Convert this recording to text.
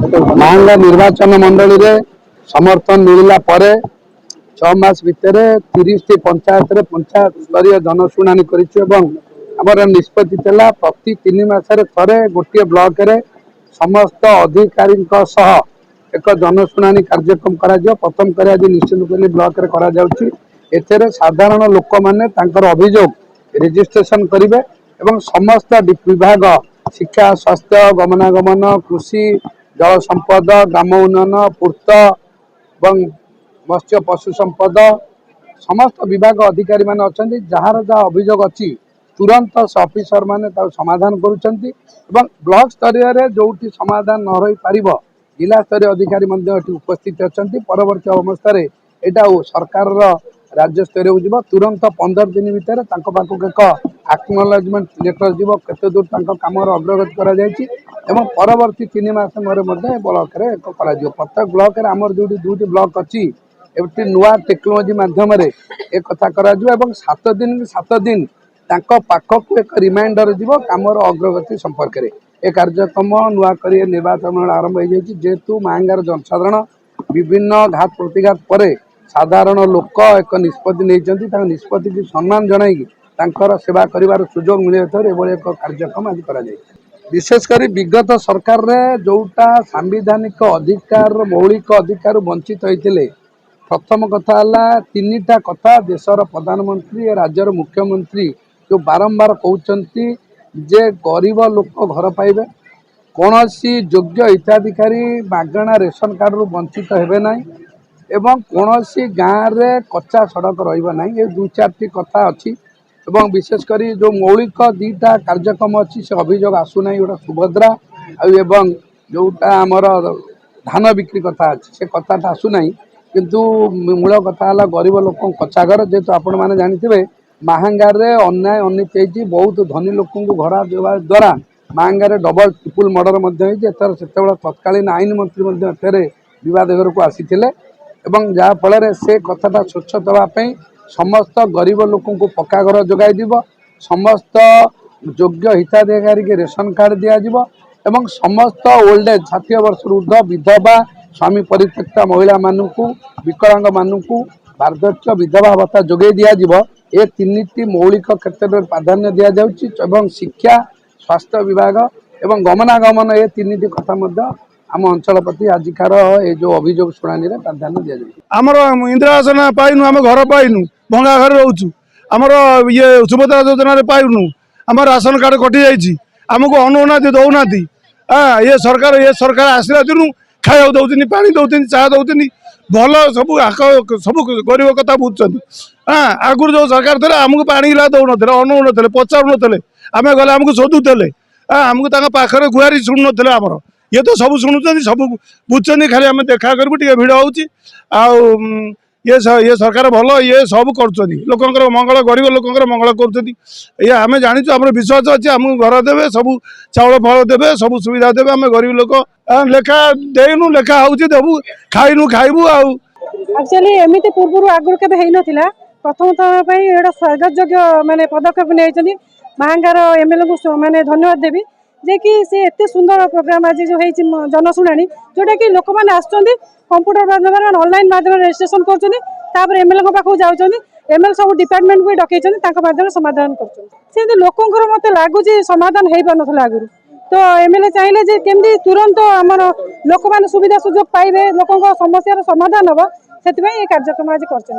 मांगा निर्वाचन मंडली रे समर्थन मिलला परे 6 मास भितर 30 पंचायत रे पंचायत स्तरीय जनशुणानी कर निष्पत्ति प्रति 3 मास थे गोटे ब्लॉक रे समस्त अधिकारी एक जनशुणानी कार्यक्रम करा प्रथम कर आज निश्चित ब्लॉक रे करा जाउची। एथरे साधारण लोक माने तांकर अभियोग रजिस्ट्रेशन करेंगे एवं समस्त विभाग शिक्षा स्वास्थ्य गमनागमन कृषि जल संपद ग्राम उन्नयन पूर्त और मत्स्य पशु संपद समस्त विभाग अधिकारी माने अछंती जार जहाँ अभियोग अच्छी तुरंत ऑफिसर माने समाधान करुछंती एवं ब्लॉक स्तर जोटी समाधान न रही पारिबो जिला स्तरीय अधिकारी उपस्थित अछंती। परवर्ती अवस्था यहाँ सरकार राज्य स्तर जीव तुरंत 15 दिन भितर एक एक्नॉलेजमेंट लेटर जीव केते दूर काम अग्रगति करा जायछि एवं परवर्ती 3 मास ब्लॉक रे एक प्रत्येक ब्लॉक रे आमर जो दुटी ब्लॉक अच्छी एवं नुआ टेक्नोलोजी माध्यम एक कथा करा एवं 7 दिन पाखक एक रिमाइंडर जीव काम अग्रगति संपर्क में ए कार्यक्रम नुआ कर निर्वाचन आरंभ हो जाए जेहेतु मांगार जनसाधारण विभिन्न घात प्रतिघात पर साधारण लोक एक निष्पत्ति नहीं निष्पत्ति की सम्मान जनईकि सेवा कर सुजोग मिले एक कार्यक्रम आज करा विशेषकर विगत सरकार रे जोटा सांविधानिक अधिकार मौलिक अधिकार वंचित होते प्रथम कथा है 3टा कथा देशर प्रधानमंत्री राज्यर मुख्यमंत्री जो बारंबार कहते जे गरीब लोक घर पाइबे कौन योग्य हिताधिकारी मागणा रेशन कार्ड रु वंचित हेबे नहीं एवं कौन गाँव में कच्चा सड़क रही ये 2-4टी कथा अच्छी एवं विशेषकर जो मौलिक 2टा कार्यक्रम अच्छी से अभियोग आसूना गोटे सुभद्रा एवं जोटा आमर धान बिक्री कथा अच्छी से कथाटा आसूना किंतु मूल कथा है गरीब लोक कच्चा घर जेहेतु आपण मैंने जानते माहांगार अन्याय अनित होती बहुत धनी लोक घर देवा द्वारा माहांगार डबल ट्रिपल मर्डर से तत्कालीन आईन मंत्री विवाद घर को आसी एवं जहाँफल से कथाटा स्वच्छ देवाई समस्त गरीब लोक पक्का घर जोगाई समस्त योग्य हिताधिकारी के रेशन कार्ड दिज्व एवं समस्त ओल्ड एज 60 वर्ष ऊर्ध्व विधवा स्वामी परित्यक्ता महिला मानू विकलांग मानू वार्धक्य विधवा भत्ता जोगे दिज्व ए 3टी मौलिक क्षेत्र में प्राधान्य दि जाऊँ शिक्षा स्वास्थ्य विभाग एवं गमनागमन ए 3टी कथा आम अंचल प्रति आजिकार ये जो अभियोग शुणानी प्राधान्य दि आमर इंदिरा आसन पाइनु आम घर पाइनु भंगा घर रोचु आमर ये सुभद्रा योजना पाइनु आम राशन कार्ड कटि जाइए आमको अनुना दौना ये सरकार आसला दिन खाया दौन पा दौन चाह दौन भल सब सब गरीब कथा बुझुं आगुरी जो सरकार थे आमको पानी गिला दौन अनु पचारू ना आम गले आमको शोधुले आमको पाखे गुहारी शुणु ना आमर ये तो सब शुणुं सब बुझुं खाली आम देखा करूँ भिड़ हो ये सरकार भल ये सब कर मंगल गरीब लोकर मंगल कर आम जाचु आम विश्वास अच्छे आमको घर देवे सब चाउल फल देवे सब सुविधा देवे आम गरीब लोक लेखा देनु लेखा होबू खाइनु खाइबू एक्चुअली एमती पूर्व आगुरी केबे हेई नथिला प्रथम थर एटा स्वागत योग्य माने पदक्षेप नहीं मांगार एमएलए को माने धन्यवाद देवी जे कि से एते सुंदर प्रोग्राम आज जो हेई जनशुणानी जोटा कि लोक मैंने आसुँच कंप्यूटर माध्यम ऑनलाइन माध्यम रजिस्ट्रेशन कर एमएलए पाक जाऊँच एमएलए सब डिपार्टमेंट को डकई माध्यम समाधान कर लोकंर मत लगुच समाधान हो पार ना आगुरी तो एमएलए चाहिए केमती तुरंत आमर लोक मैंने सुविधा सुजोग पाइबे लोक समस्या समाधान हम से कार्यक्रम आज कर।